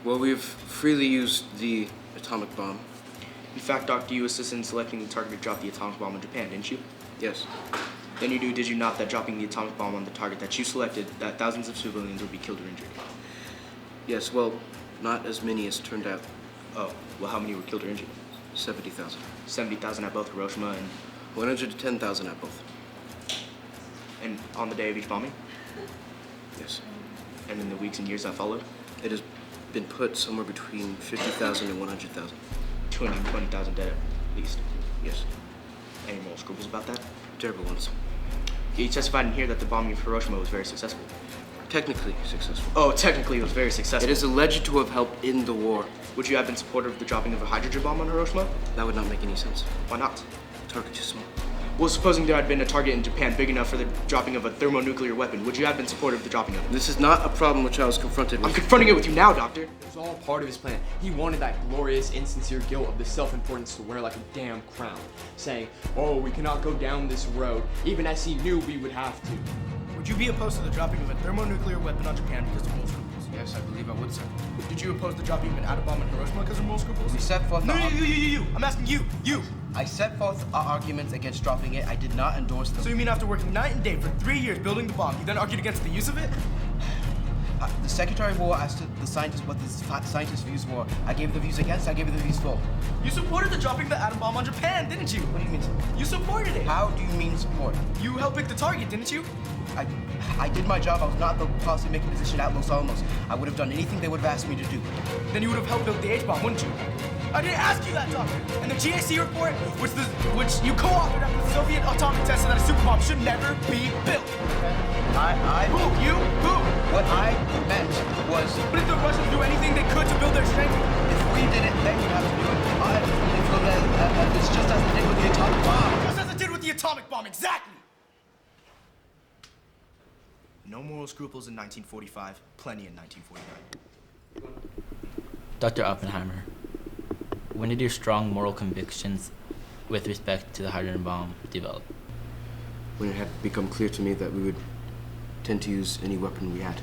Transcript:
Well, we've freely used the atomic bomb. In fact, Doctor, you assisted in selecting the target to drop the atomic bomb on Japan, didn't you? Yes. Then you knew, did you not, that dropping the atomic bomb on the target that you selected, that thousands of civilians would be killed or injured? Yes, well, not as many as turned out. Oh, well, how many were killed or injured? 70,000. 70,000 at both Hiroshima and... 110,000 at both. And on the day of each bombing? Yes. And in the weeks and years that followed? It has been put somewhere between 50,000 and 100,000. 220,000 dead at least? Yes. Any moral scruples about that? Terrible ones. You testified in here that the bombing of Hiroshima was very successful. Technically successful. Oh, technically it was very successful. It is alleged to have helped in the war. Would you have been supportive of the dropping of a hydrogen bomb on Hiroshima? That would not make any sense. Why not? Target too small. Well, supposing there had been a target in Japan big enough for the dropping of a thermonuclear weapon, would you have been supportive of the dropping of it? This is not a problem which I was confronted with. I'm confronting it with you now, Doctor. It was all part of his plan. He wanted that glorious, insincere guilt of the self-importance to wear like a damn crown, saying, oh, we cannot go down this road, even as he knew we would have to. Would you be opposed to the dropping of a thermonuclear weapon on Japan because of moral scruples? Yes, I believe I would, sir. Did you oppose the dropping of an atom bomb in Hiroshima because of moral scruples? We set forth No, our you. I'm asking you. I set forth our arguments against dropping it. I did not endorse them. So you mean after working night and day for 3 years building the bomb, you then argued against the use of it? The Secretary of War asked the scientists what the scientists' views were. I gave the views against, I gave the views for. You supported the dropping of the atom bomb on Japan, didn't you? What do you mean? You supported it. How do you mean support? You helped pick the target, didn't you? I did my job. I was not in the policy-making position at Los Alamos. I would have done anything they would have asked me to do. Then you would have helped build the H-bomb, wouldn't you? I didn't ask you that, Doctor. And the GAC report, which you co-authored after the Soviet atomic test that a superbomb should never be built. Who? You? Who? What I meant was... But if the Russians do anything they could to build their strength... If we did it, they would have to do it. It's just as they did with the atomic bomb. Just as it did with the atomic bomb, exactly! No moral scruples in 1945, plenty in 1949. Dr. Oppenheimer, when did your strong moral convictions with respect to the hydrogen bomb develop? When it had become clear to me that we would tend to use any weapon we had.